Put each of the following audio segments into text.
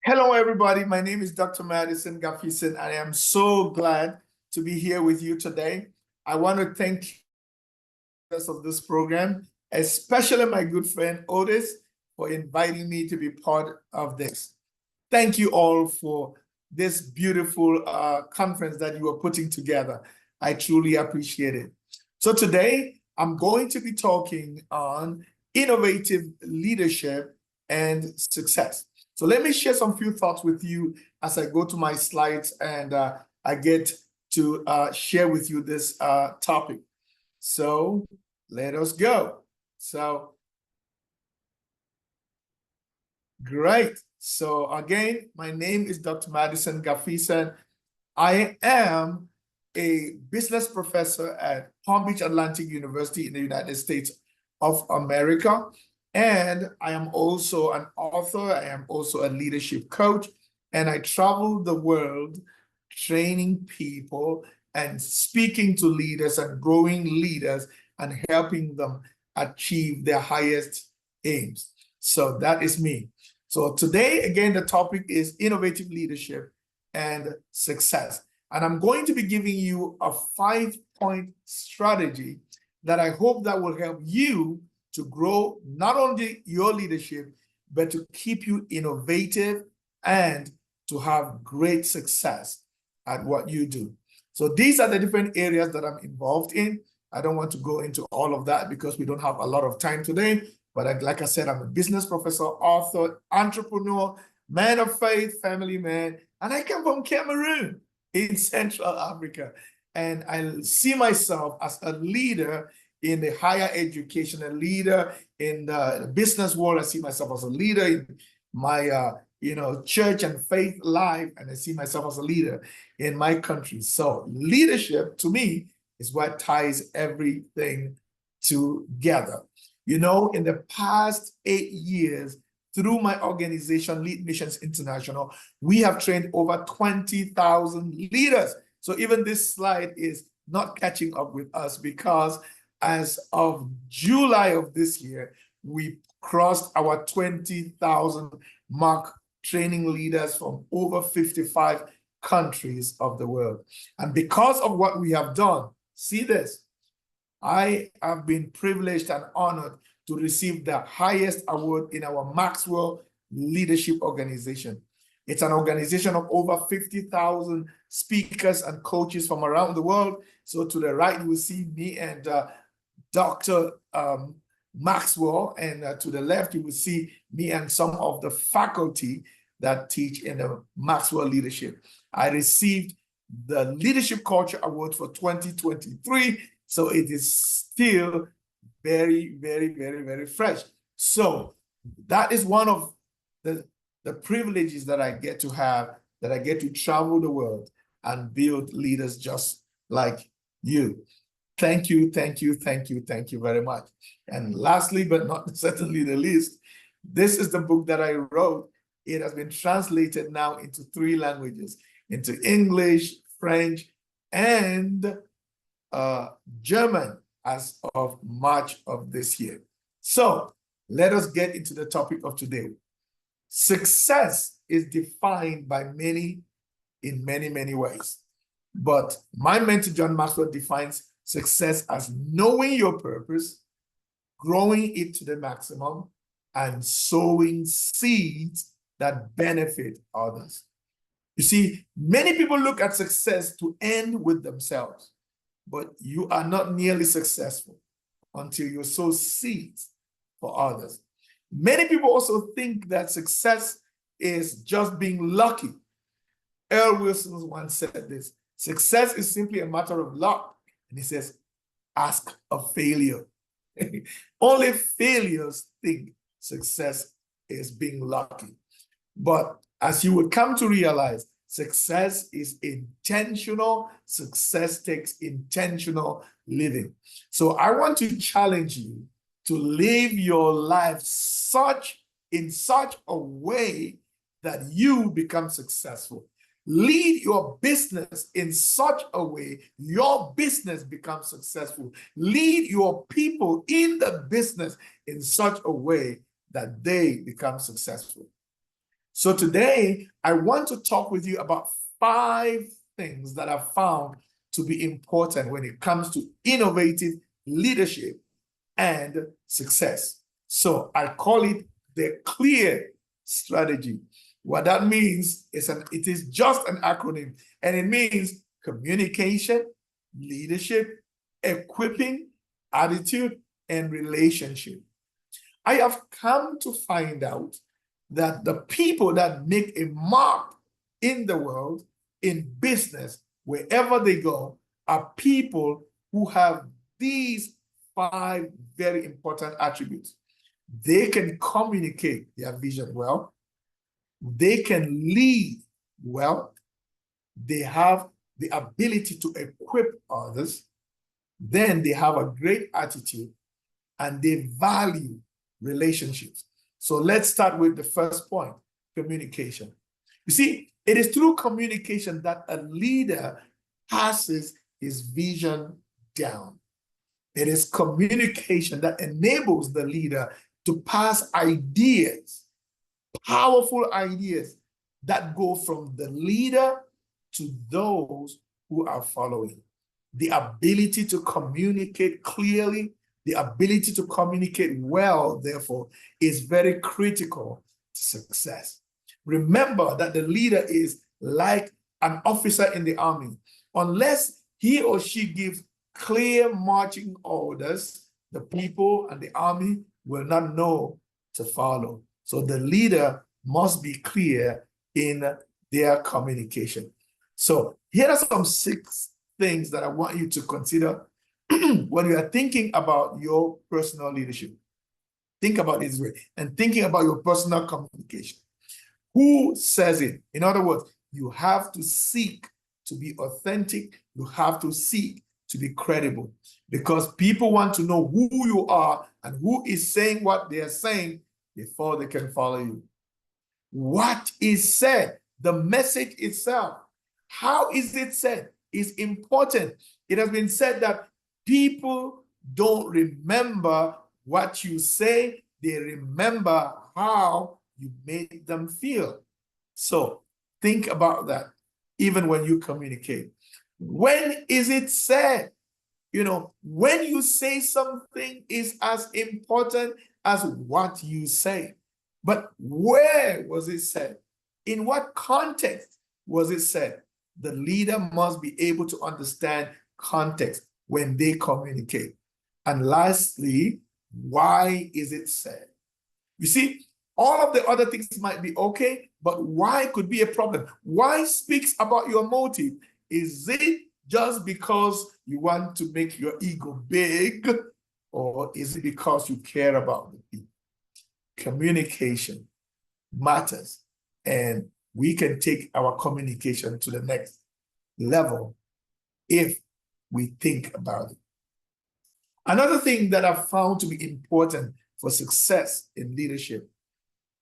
Hello, everybody. My name is Dr. Madison Ngafeeson, and I am so glad to be here with you today. I want to thank you of this program, especially my good friend Otis, for inviting me to be part of this. Thank you all for this beautiful conference that you are putting together. I truly appreciate it. So today, I'm going to be talking on innovative leadership and success. So let me share some few thoughts with you as I go to my slides and I get to share with you this topic. So let us go. So great. So again, my name is Dr. Madison Ngafeeson. I am a business professor at Palm Beach Atlantic University in the United States of America. And I am also an author. I am also a leadership coach. And I travel the world training people and speaking to leaders and growing leaders and helping them achieve their highest aims. So that is me. So today, again, the topic is innovative leadership and success. And I'm going to be giving you a 5-point strategy that I hope that will help you to grow not only your leadership, but to keep you innovative and to have great success at what you do. So these are the different areas that I'm involved in. I don't want to go into all of that because we don't have a lot of time today. But like I said, I'm a business professor, author, entrepreneur, man of faith, family man, and I come from Cameroon in Central Africa. And I see myself as a leader in the higher education, a leader in the business world. I see myself as a leader in my church and faith life, and I see myself as a leader in my country. So leadership to me is what ties everything together. You know, in the past 8 years, through my organization, Lead Missions International, we have trained over 20,000 leaders. So even this slide is not catching up with us because as of July of this year, we crossed our 20,000 mark, training leaders from over 55 countries of the world. And because of what we have done, see this, I have been privileged and honored to receive the highest award in our Maxwell Leadership Organization. It's an organization of over 50,000 speakers and coaches from around the world. So to the right, you will see me and Dr. Maxwell, and to the left, you will see me and some of the faculty that teach in the Maxwell Leadership. I received the Leadership Culture Award for 2023, so it is still very, very, very, very fresh. So that is one of the privileges that I get to have, that I get to travel the world and build leaders just like you. Thank you, thank you, thank you, thank you very much. And lastly, but not certainly the least, this is the book that I wrote. It has been translated now into 3 languages, into English, French, and German as of March of this year. So let us get into the topic of today. Success is defined by many in many, many ways. But my mentor, John Maxwell, defines success as knowing your purpose, growing it to the maximum, and sowing seeds that benefit others. You see, many people look at success to end with themselves, but you are not nearly successful until you sow seeds for others. Many people also think that success is just being lucky. Earl Wilson once said this, success is simply a matter of luck. And he says, ask a failure. Only failures think success is being lucky. But as you would come to realize, success is intentional. Success takes intentional living. So I want to challenge you to live your life in such a way that you become successful. Lead your business in such a way your business becomes successful. Lead your people in the business in such a way that they become successful. So today, I want to talk with you about 5 things that I've found to be important when it comes to innovative leadership and success. So I call it the CLEAR strategy. What that means is it is just an acronym, and it means communication, leadership, equipping, attitude, and relationship. I have come to find out that the people that make a mark in the world, in business, wherever they go, are people who have these 5 very important attributes. They can communicate their vision well. They can lead well. They have the ability to equip others. Then they have a great attitude, and they value relationships. So let's start with the first point, communication. You see, it is through communication that a leader passes his vision down. It is communication that enables the leader to pass ideas, powerful ideas that go from the leader to those who are following. The ability to communicate clearly, the ability to communicate well, therefore, is very critical to success. Remember that the leader is like an officer in the army. Unless he or she gives clear marching orders, the people and the army will not know to follow. So the leader must be clear in their communication. So here are some 6 things that I want you to consider when you are thinking about your personal leadership. Think about it this way, and thinking about your personal communication. Who says it? In other words, you have to seek to be authentic. You have to seek to be credible, because people want to know who you are and who is saying what they are saying before they can follow you. What is said, the message itself, how is it said, is important. It has been said that people don't remember what you say, they remember how you made them feel. So think about that, even when you communicate. When is it said? You know, when you say something is as important as what you say. But where was it said? In what context was it said? The leader must be able to understand context when they communicate. And lastly, why is it said? You see, all of the other things might be okay, but why could be a problem. Why speaks about your motive. Is it just because you want to make your ego big, or is it because you care about the people? Communication matters, and we can take our communication to the next level if we think about it. Another thing that I've found to be important for success in leadership,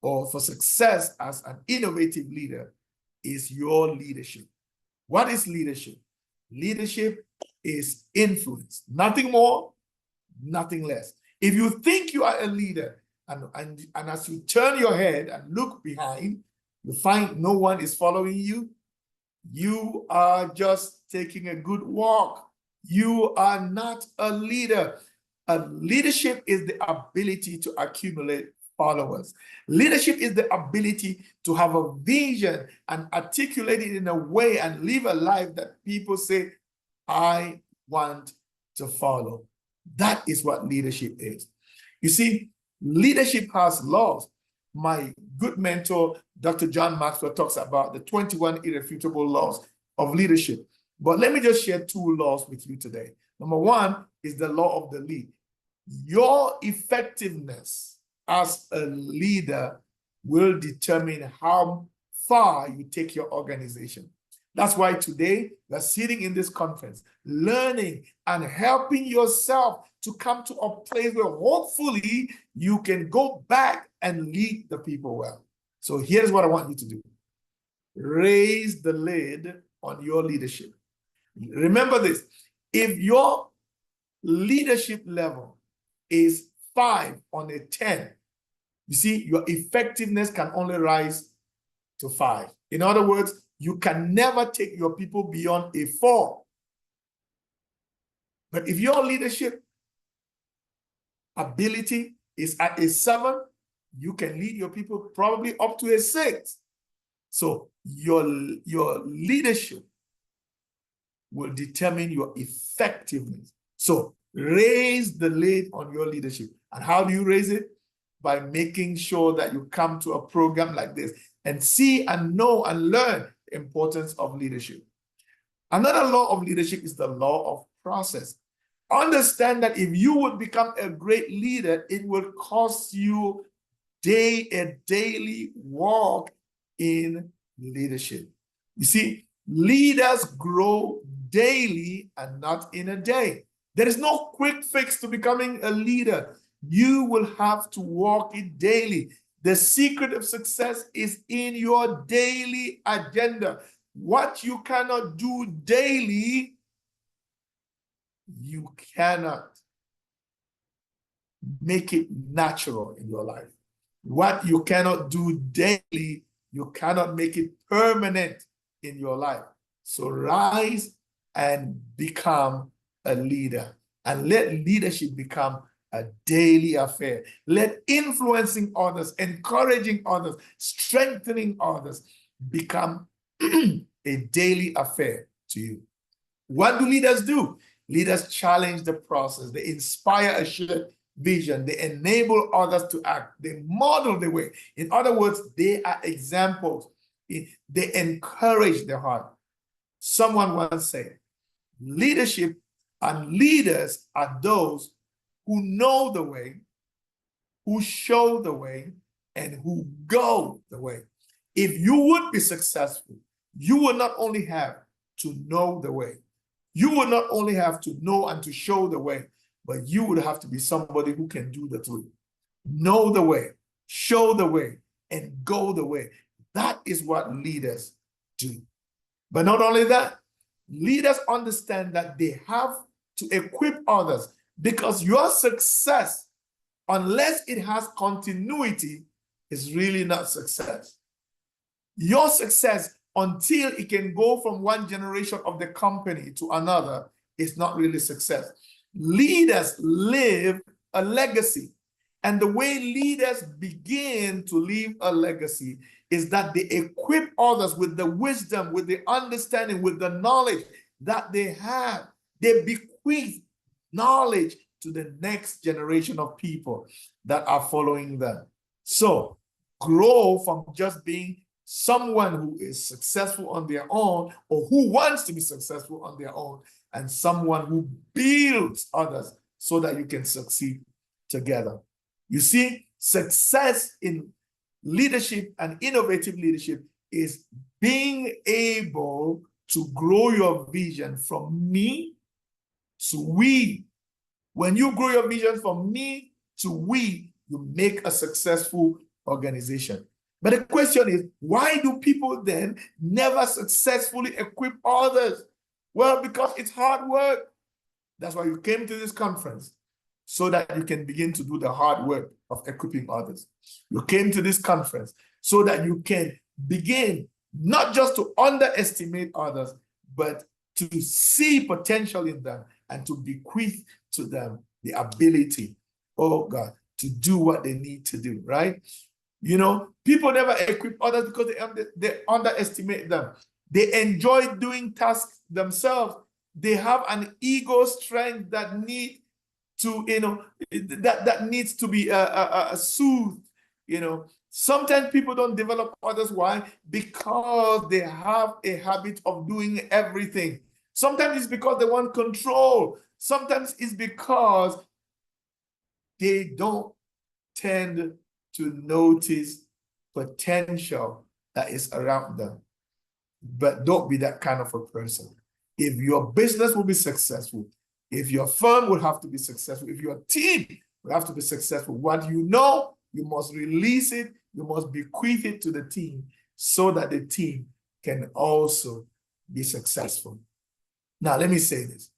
or for success as an innovative leader, is your leadership. What is leadership? Leadership is influence, nothing more, nothing less. If you think you are a leader, and as you turn your head and look behind, you find no one is following you, you are just taking a good walk. You are not a leader. Leadership is the ability to accumulate followers. Leadership is the ability to have a vision and articulate it in a way and live a life that people say, I want to follow. That is what leadership is. You see, leadership has laws. My good mentor, Dr. John Maxwell, talks about the 21 irrefutable laws of leadership. But let me just share 2 laws with you today. Number 1 is the law of the lead. Your effectiveness as a leader will determine how far you take your organization. That's why today we're sitting in this conference, learning and helping yourself to come to a place where hopefully you can go back and lead the people well. So here's what I want you to do. Raise the lid on your leadership. Remember this, if your leadership level is 5 on a 10, you see, your effectiveness can only rise to 5. In other words, you can never take your people beyond a 4. But if your leadership ability is at a 7, you can lead your people probably up to a 6. So your leadership will determine your effectiveness. So raise the lid on your leadership. And how do you raise it? By making sure that you come to a program like this and see and know and learn the importance of leadership. Another law of leadership is the law of process. Understand that if you would become a great leader, it will cost you a daily walk in leadership. You see, leaders grow daily and not in a day. There is no quick fix to becoming a leader. You will have to walk it daily. The secret of success is in your daily agenda. What you cannot do daily, you cannot make it natural in your life. What you cannot do daily, you cannot make it permanent in your life. So rise and become a leader, and let leadership become a daily affair. Let influencing others, encouraging others, strengthening others become a daily affair to you. What do leaders do? Leaders challenge the process. They inspire a shared vision. They enable others to act. They model the way. In other words, they are examples. They encourage the heart. Someone once said, leadership and leaders are those who know the way, who show the way, and who go the way. If you would be successful, you would not only have to know the way, you would not only have to know and to show the way, but you would have to be somebody who can do the three. Know the way, show the way, and go the way. That is what leaders do. But not only that, leaders understand that they have to equip others, because your success, unless it has continuity, is really not success. Your success, until it can go from one generation of the company to another, is not really success. Leaders live a legacy. And the way leaders begin to leave a legacy is that they equip others with the wisdom, with the understanding, with the knowledge that they have. They bequeath knowledge to the next generation of people that are following them. So grow from just being someone who is successful on their own, or who wants to be successful on their own, and someone who builds others so that you can succeed together. You see, success in leadership and innovative leadership is being able to grow your vision from me to we. When you grow your vision from me to we, you make a successful organization. But the question is, why do people then never successfully equip others? Well, because it's hard work. That's why you came to this conference, so that you can begin to do the hard work of equipping others. You came to this conference so that you can begin not just to underestimate others, but to see potential in them and to bequeath to them the ability, oh God, to do what they need to do, right? You know, people never equip others because they underestimate them. They enjoy doing tasks themselves. They have an ego strength that need to, that needs to be soothed. Sometimes people don't develop others. Why? Because they have a habit of doing everything. Sometimes it's because they want control. Sometimes it's because they don't tend to notice potential that is around them. But don't be that kind of a person. If your business will be successful, if your firm will have to be successful, if your team will have to be successful, what you know, you must release it, you must bequeath it to the team so that the team can also be successful. Now, let me say this.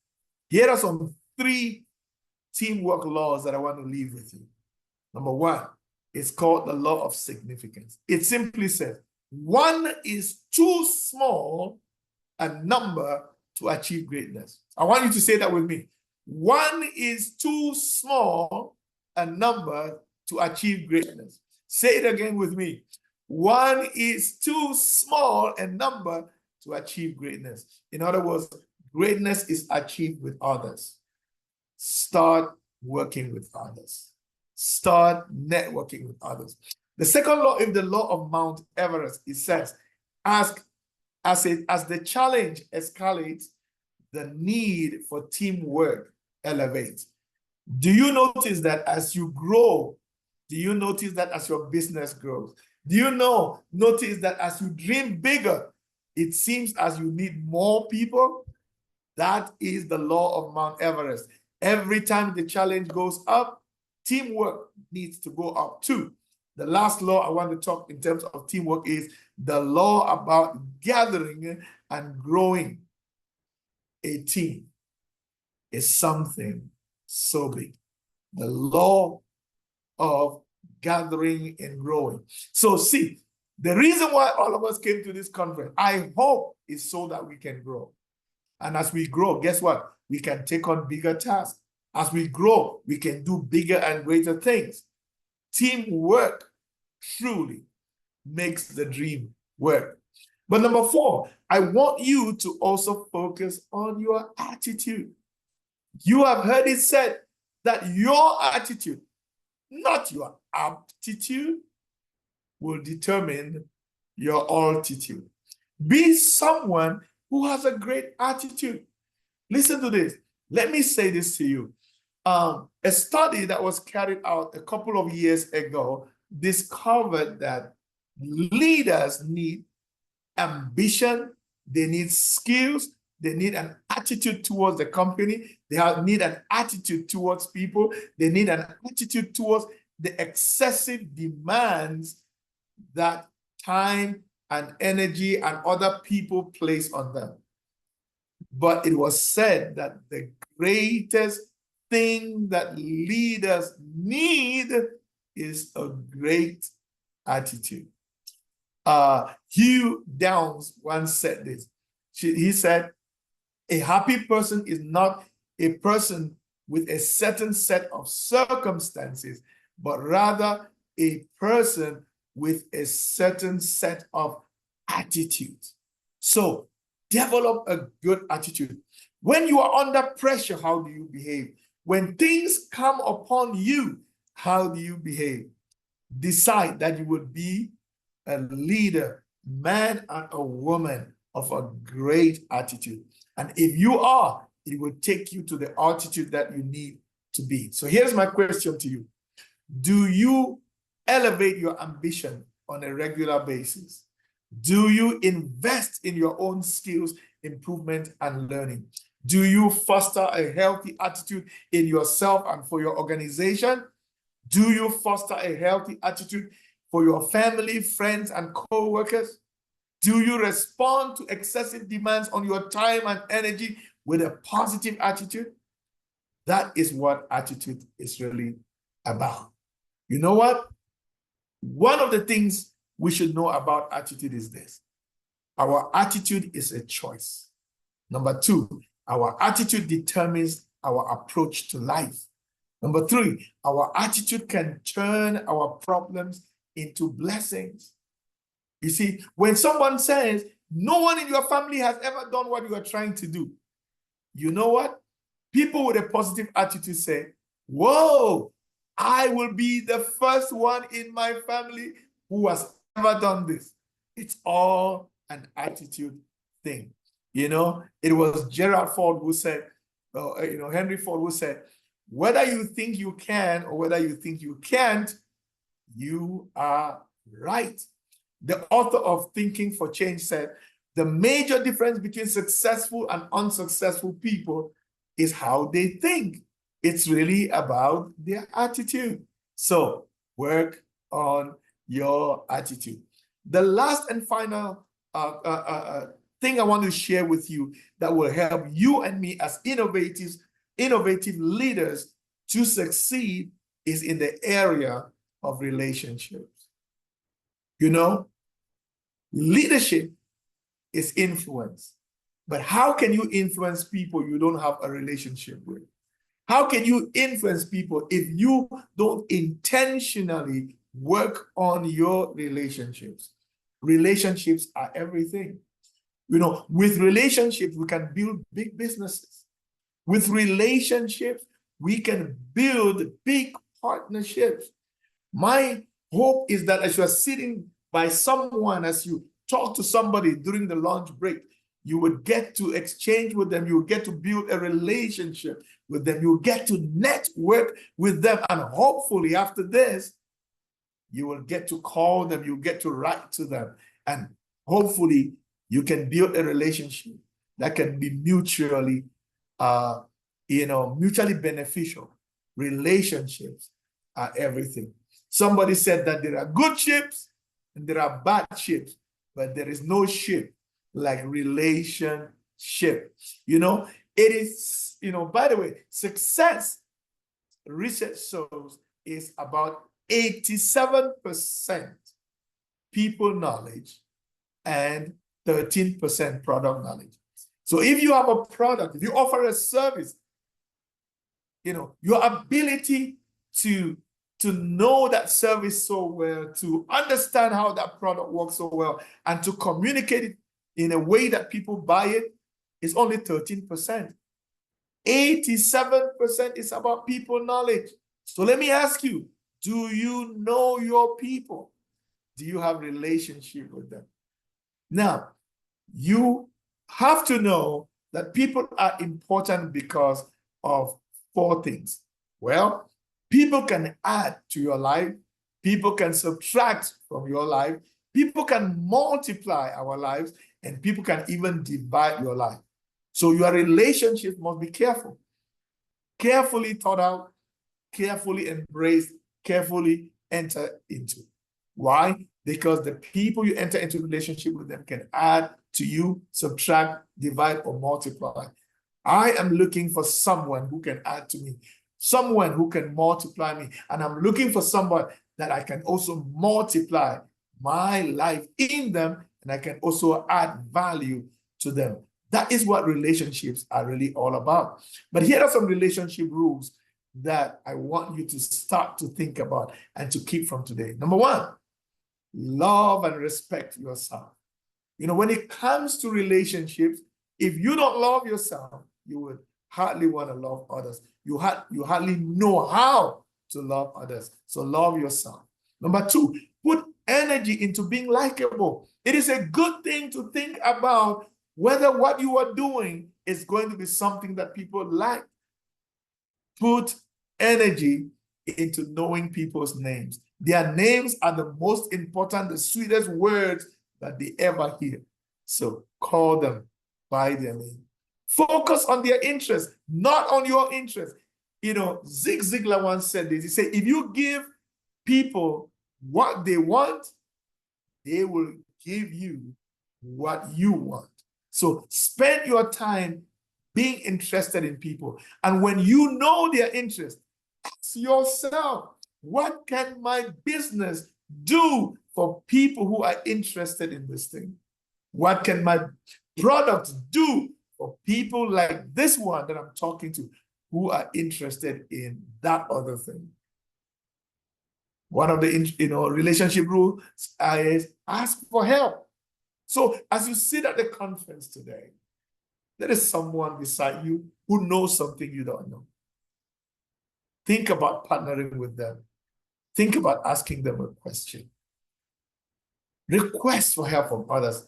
Here are some 3 teamwork laws that I want to leave with you. Number 1, it's called the law of significance. It simply says, One is too small a number to achieve greatness. I want you to say that with me. One is too small a number to achieve greatness. Say it again with me. One is too small a number to achieve greatness. In other words, greatness is achieved with others. Start working with others. Start networking with others. The second law is the law of Mount Everest. It says, as the challenge escalates, the need for teamwork elevates. Do you notice that as you grow? Do you notice that as your business grows? Do you notice that as you dream bigger, it seems as you need more people? That is the law of Mount Everest. Every time the challenge goes up, teamwork needs to go up too. The last law I want to talk in terms of teamwork is the law about gathering and growing. A team is something so big. The law of gathering and growing. So see, the reason why all of us came to this conference, I hope, is so that we can grow. And as we grow, guess what? We can take on bigger tasks. As we grow, we can do bigger and greater things. Teamwork truly makes the dream work. But number 4, I want you to also focus on your attitude. You have heard it said that your attitude, not your aptitude, will determine your altitude. Be someone who has a great attitude. Listen to this. Let me say this to you. A study that was carried out a couple of years ago discovered that leaders need ambition, they need skills, they need an attitude towards the company, they need an attitude towards people, they need an attitude towards the excessive demands that time and energy and other people place on them. But it was said that the greatest thing that leaders need is a great attitude. Hugh Downs once said this. He said, a happy person is not a person with a certain set of circumstances, but rather a person with a certain set of attitudes. So develop a good attitude. When you are under pressure, how do you behave? When things come upon you, how do you behave? Decide that you will be a leader, man and a woman of a great attitude. And if you are, it will take you to the altitude that you need to be. So here's my question to you. Do you elevate your ambition on a regular basis? Do you invest in your own skills, improvement, and learning? Do you foster a healthy attitude in yourself and for your organization? Do you foster a healthy attitude for your family, friends, and co-workers? Do you respond to excessive demands on your time and energy with a positive attitude? That is what attitude is really about. You know what? One of the things we should know about attitude is this. Our attitude is a choice. Number 2, our attitude determines our approach to life. Number 3, our attitude can turn our problems into blessings. You see, when someone says, no one in your family has ever done what you are trying to do, you know what? People with a positive attitude say, whoa, I will be the first one in my family who has ever done this. It's all an attitude thing. You know, it was Gerald Ford who said, Henry Ford who said, whether you think you can or whether you think you can't, you are right. The author of Thinking for Change said, the major difference between successful and unsuccessful people is how they think. It's really about their attitude. So work on your attitude. The last and final thing I want to share with you that will help you and me as innovative leaders to succeed is in the area of relationships. You know, Leadership is influence. But how can you influence people you don't have a relationship with? How can you influence people if you don't intentionally work on your relationships? Relationships are everything. With relationships, we can build big businesses. With relationships, we can build big partnerships. My hope is that as you are sitting by someone, as you talk to somebody during the lunch break, you would get to exchange with them. You will get to build a relationship with them. You will get to network with them. And hopefully after this, you will get to call them. You get to write to them. And hopefully you can build a relationship that can be mutually beneficial. Relationships are everything. Somebody said that there are good ships and there are bad ships, but there is no ship like relationship. It is, by the way, success, research shows, is about 87% people knowledge and 13% product knowledge. So if you have a product, if you offer a service, your ability to know that service so well, to understand how that product works so well, and to communicate it in a way that people buy it is only 13%. 87% is about people knowledge. So let me ask you, do you know your people? Do you have relationship with them? Now, you have to know that people are important because of 4 things. Well, people can add to your life. People can subtract from your life. People can multiply our lives, and people can even divide your life. So your relationship must be careful. Carefully thought out, carefully embraced, carefully enter into. Why? Because the people you enter into relationship with them can add to you, subtract, divide, or multiply. I am looking for someone who can add to me, someone who can multiply me, and I'm looking for someone that I can also multiply my life in them, and I can also add value to them. That is what relationships are really all about. But here are some relationship rules that I want you to start to think about and to keep from today. Number 1, love and respect yourself. When it comes to relationships, if you don't love yourself, you would hardly want to love others. You hardly know how to love others. So love yourself. Number 2, put energy into being likable. It is a good thing to think about whether what you are doing is going to be something that people like. Put energy into knowing people's names. Their names are the most important, the sweetest words that they ever hear. So call them by their name. Focus on their interests, not on your interests. Zig Ziglar once said this. He said, if you give people what they want, they will give you what you want. So spend your time being interested in people. And when you know their interests, ask yourself, what can my business do for people who are interested in this thing? What can my product do for people like this one that I'm talking to who are interested in that other thing? One of the relationship rules is ask for help. So as you sit at the conference today, there is someone beside you who knows something you don't know. Think about partnering with them. Think about asking them a question. Request for help from others,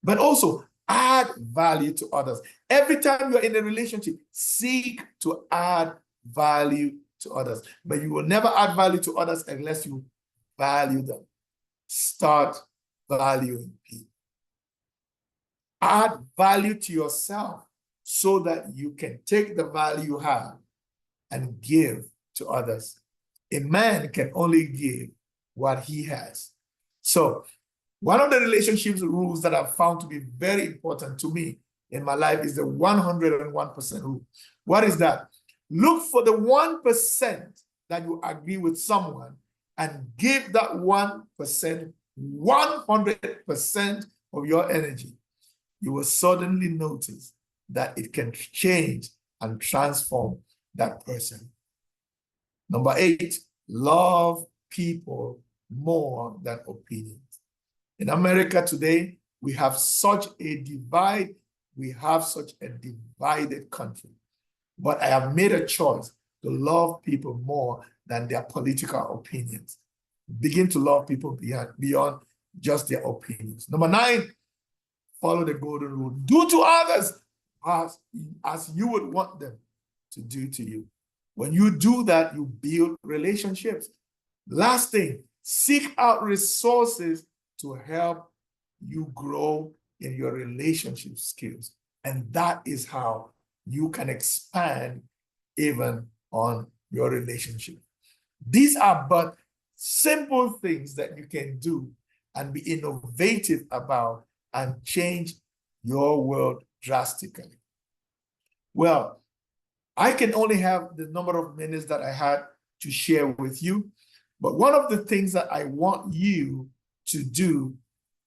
but also add value to others. Every time you're in a relationship, seek to add value to others. But you will never add value to others unless you value them. Start valuing people. Add value to yourself so that you can take the value you have and give to others. A man can only give what he has. So one of the relationships rules that I've found to be very important to me in my life is the 101% rule. What is that? Look for the 1% that you agree with someone and give that 1% 100% of your energy, you will suddenly notice that it can change and transform that person. Number 8, love people more than opinions. In America today, we have such a divide. We have such a divided country. But I have made a choice to love people more than their political opinions. Begin to love people beyond just their opinions. Number 9, follow the golden rule. Do to others as you would want them to do to you. When you do that, you build relationships. Last thing, seek out resources to help you grow in your relationship skills. And that is how you can expand even on your relationship. These are but simple things that you can do and be innovative about and change your world drastically. Well, I can only have the number of minutes that I had to share with you, but one of the things that I want you to do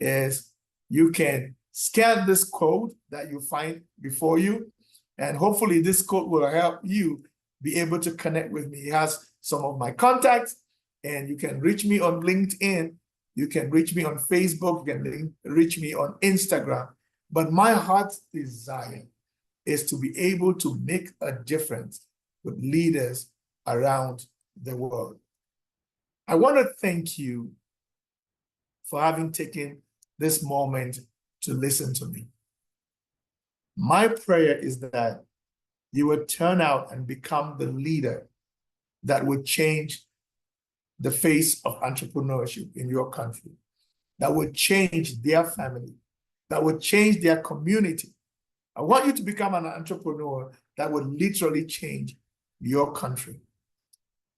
is you can scan this code that you find before you, and hopefully this code will help you be able to connect with me. It has some of my contacts, and you can reach me on LinkedIn, you can reach me on Facebook, you can reach me on Instagram. But my heart's desire is to be able to make a difference with leaders around the world. I want to thank you for having taken this moment to listen to me. My prayer is that you will turn out and become the leader that will change the face of entrepreneurship in your country, that will change their family, that will change their community. I want you to become an entrepreneur that will literally change your country.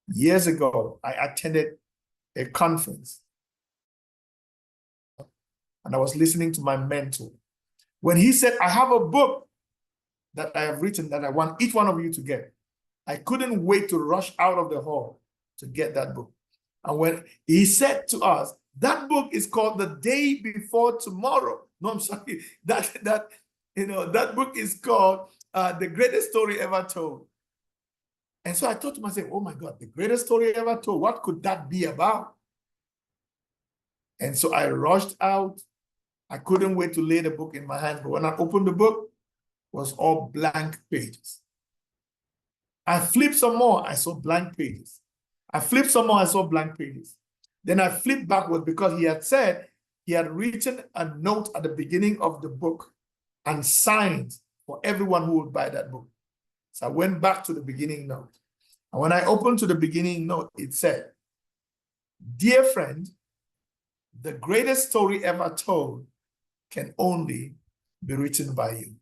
Years ago, I attended a conference and I was listening to my mentor. When he said, I have a book that I have written that I want each one of you to get, I couldn't wait to rush out of the hall to get that book. And when he said to us, that book is called The Day Before Tomorrow. No, I'm sorry. That book is called The Greatest Story Ever Told. And so I thought to myself, oh my God, the greatest story ever told, what could that be about? And so I rushed out. I couldn't wait to lay the book in my hands. But when I opened the book, it was all blank pages. I flipped some more, I saw blank pages. I flipped some more, I saw blank pages. Then I flipped backward because he had said he had written a note at the beginning of the book and signed for everyone who would buy that book. So I went back to the beginning note. And when I opened to the beginning note, it said, dear friend, the greatest story ever told can only be written by you.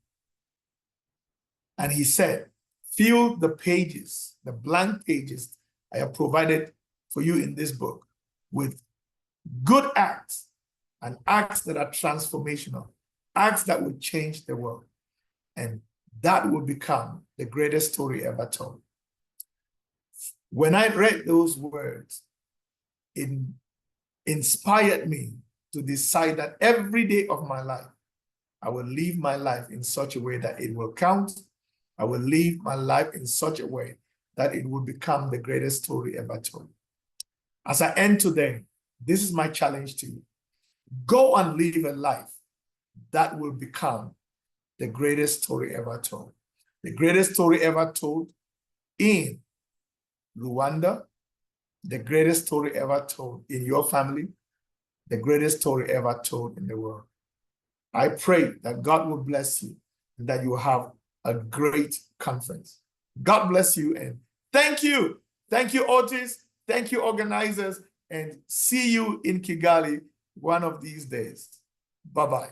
And he said, fill the pages, the blank pages I have provided for you in this book with good acts and acts that are transformational, acts that will change the world. And that will become the greatest story ever told. When I read those words, it inspired me to decide that every day of my life, I will live my life in such a way that it will count. I will live my life in such a way that it will become the greatest story ever told. As I end today, this is my challenge to you. Go and live a life that will become the greatest story ever told. The greatest story ever told in Rwanda, the greatest story ever told in your family, the greatest story ever told in the world. I pray that God will bless you and that you will have a great conference. God bless you and thank you. Thank you, Otis. Thank you, organizers, and see you in Kigali one of these days. Bye-bye.